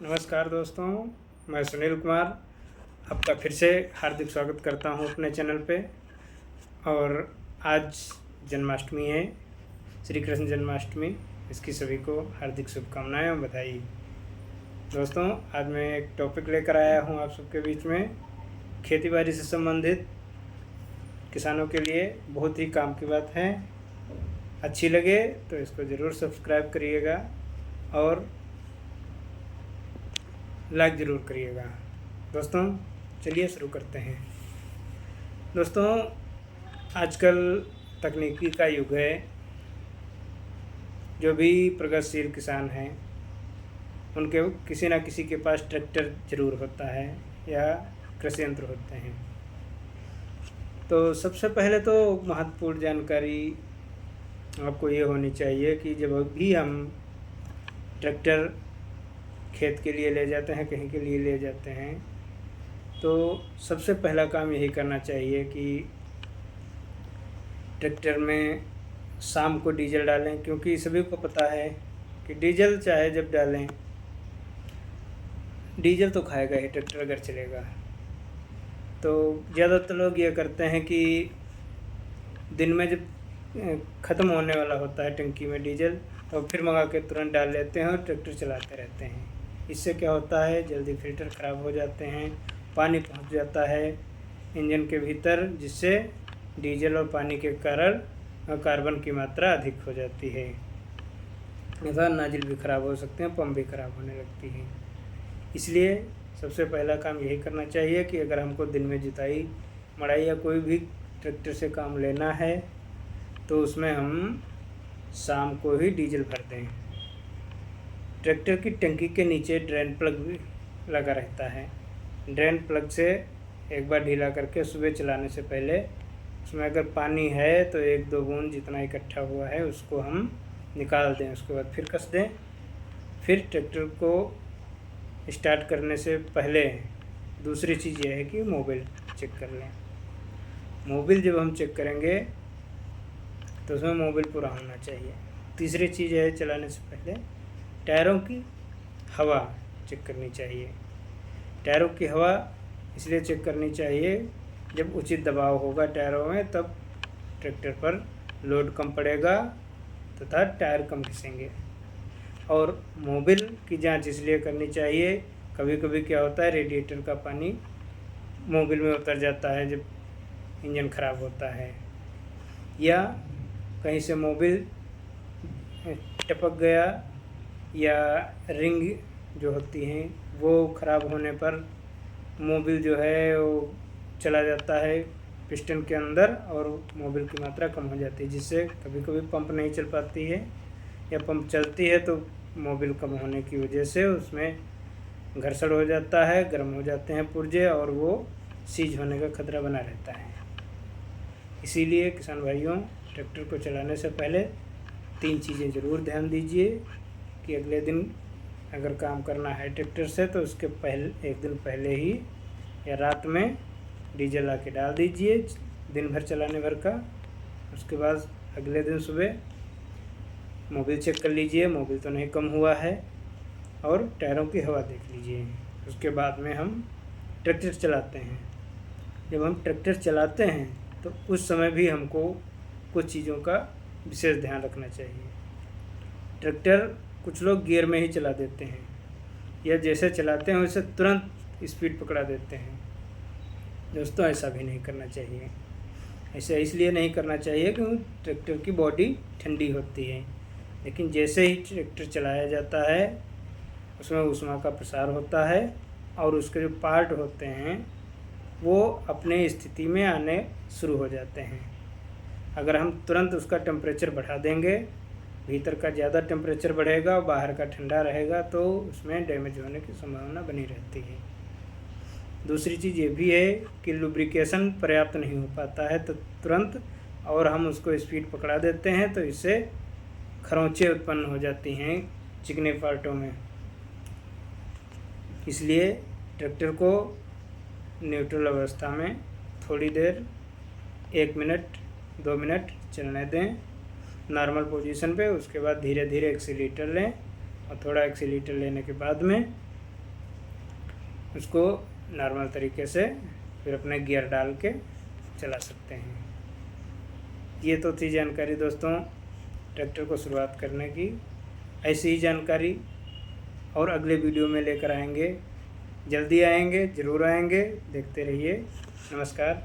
नमस्कार दोस्तों, मैं सुनील कुमार आपका फिर से हार्दिक स्वागत करता हूं अपने चैनल पे। और आज जन्माष्टमी है, श्री कृष्ण जन्माष्टमी। इसकी सभी को हार्दिक शुभकामनाएं और बधाई। दोस्तों, आज मैं एक टॉपिक लेकर आया हूं आप सबके बीच में। खेतीबाड़ी से संबंधित किसानों के लिए बहुत ही काम की बात है। अच्छी लगे तो इसको ज़रूर सब्सक्राइब करिएगा और लाइक ज़रूर करिएगा। दोस्तों, चलिए शुरू करते हैं। दोस्तों, आजकल तकनीकी का युग है। जो भी प्रगतिशील किसान हैं उनके किसी न किसी के पास ट्रैक्टर ज़रूर होता है या कृषि यंत्र होते हैं। तो सबसे पहले तो महत्वपूर्ण जानकारी आपको ये होनी चाहिए कि जब भी हम ट्रैक्टर खेत के लिए ले जाते हैं, कहीं के लिए ले जाते हैं, तो सबसे पहला काम यही करना चाहिए कि ट्रैक्टर में शाम को डीजल डालें। क्योंकि सभी को पता है कि डीजल चाहे जब डालें, डीजल तो खाएगा ही ट्रैक्टर अगर चलेगा। तो ज़्यादातर लोग ये करते हैं कि दिन में जब ख़त्म होने वाला होता है टंकी में डीजल, तो फिर मंगा के तुरंत डाल लेते हैं और ट्रैक्टर चलाते रहते हैं। इससे क्या होता है, जल्दी फिल्टर ख़राब हो जाते हैं, पानी पहुंच जाता है इंजन के भीतर, जिससे डीजल और पानी के कारण कार्बन की मात्रा अधिक हो जाती है। ऐसा नाजिल भी ख़राब हो सकते हैं, पंप भी ख़राब होने लगती है। इसलिए सबसे पहला काम यही करना चाहिए कि अगर हमको दिन में जुताई मड़ाई या कोई भी ट्रैक्टर से काम लेना है तो उसमें हम शाम को ही डीजल भर दें। ट्रैक्टर की टंकी के नीचे ड्रेन प्लग भी लगा रहता है। ड्रेन प्लग से एक बार ढीला करके सुबह चलाने से पहले उसमें अगर पानी है तो 1-2 बूंद जितना इकट्ठा हुआ है उसको हम निकाल दें। उसके बाद फिर कस दें। फिर ट्रैक्टर को स्टार्ट करने से पहले दूसरी चीज़ यह है कि मोबिल चेक कर लें। मोबिल जब हम चेक करेंगे तो उसमें मोबिल पूरा होना चाहिए। तीसरी चीज़ है, चलाने से पहले टायरों की हवा चेक करनी चाहिए। टायरों की हवा इसलिए चेक करनी चाहिए, जब उचित दबाव होगा टायरों में तब ट्रैक्टर पर लोड कम पड़ेगा तथा टायर कम घिसेंगे। और मोबिल की जांच इसलिए करनी चाहिए, कभी कभी क्या होता है रेडिएटर का पानी मोबिल में उतर जाता है जब इंजन ख़राब होता है, या कहीं से मोबिल टपक गया, या रिंग जो होती हैं वो ख़राब होने पर मोबिल जो है वो चला जाता है पिस्टन के अंदर और मोबिल की मात्रा कम हो जाती है, जिससे कभी कभी पंप नहीं चल पाती है, या पंप चलती है तो मोबिल कम होने की वजह से उसमें घर्षण हो जाता है, गर्म हो जाते हैं पुर्जे और वो सीज होने का खतरा बना रहता है। इसीलिए किसान भाइयों, ट्रैक्टर को चलाने से पहले 3 चीज़ें ज़रूर ध्यान दीजिए कि अगले दिन अगर काम करना है ट्रैक्टर से तो उसके पहले 1 दिन पहले ही या रात में डीजल आके डाल दीजिए दिन भर चलाने भर का। उसके बाद अगले दिन सुबह मोबिल चेक कर लीजिए, मोबिल तो नहीं कम हुआ है, और टायरों की हवा देख लीजिए। उसके बाद में हम ट्रैक्टर चलाते हैं। जब हम ट्रैक्टर चलाते हैं तो उस समय भी हमको कुछ चीज़ों का विशेष ध्यान रखना चाहिए। ट्रैक्टर कुछ लोग गियर में ही चला देते हैं, या जैसे चलाते हैं वैसे तुरंत स्पीड पकड़ा देते हैं। दोस्तों, ऐसा भी नहीं करना चाहिए। ऐसा इसलिए नहीं करना चाहिए क्योंकि ट्रैक्टर की बॉडी ठंडी होती है, लेकिन जैसे ही ट्रैक्टर चलाया जाता है उसमें ऊष्मा का प्रसार होता है और उसके जो पार्ट होते हैं वो अपने स्थिति में आने शुरू हो जाते हैं। अगर हम तुरंत उसका टेम्परेचर बढ़ा देंगे, भीतर का ज़्यादा टेम्परेचर बढ़ेगा और बाहर का ठंडा रहेगा, तो उसमें डैमेज होने की संभावना बनी रहती है। दूसरी चीज़ ये भी है कि लुब्रिकेशन पर्याप्त नहीं हो पाता है तो तुरंत, और हम उसको स्पीड पकड़ा देते हैं तो इससे खरोंचें उत्पन्न हो जाती हैं चिकने पार्टों में। इसलिए ट्रैक्टर को न्यूट्रल अवस्था में थोड़ी देर 1 मिनट 2 मिनट चलने दें नॉर्मल पोजीशन पे। उसके बाद धीरे धीरे एक्सीलेटर लें और थोड़ा एक्सीलेटर लेने के बाद में उसको नॉर्मल तरीके से फिर अपने गियर डाल के चला सकते हैं। ये तो थी जानकारी दोस्तों ट्रैक्टर को शुरुआत करने की। ऐसी ही जानकारी और अगले वीडियो में लेकर आएंगे, जल्दी आएंगे, ज़रूर आएंगे, देखते रहिए। नमस्कार।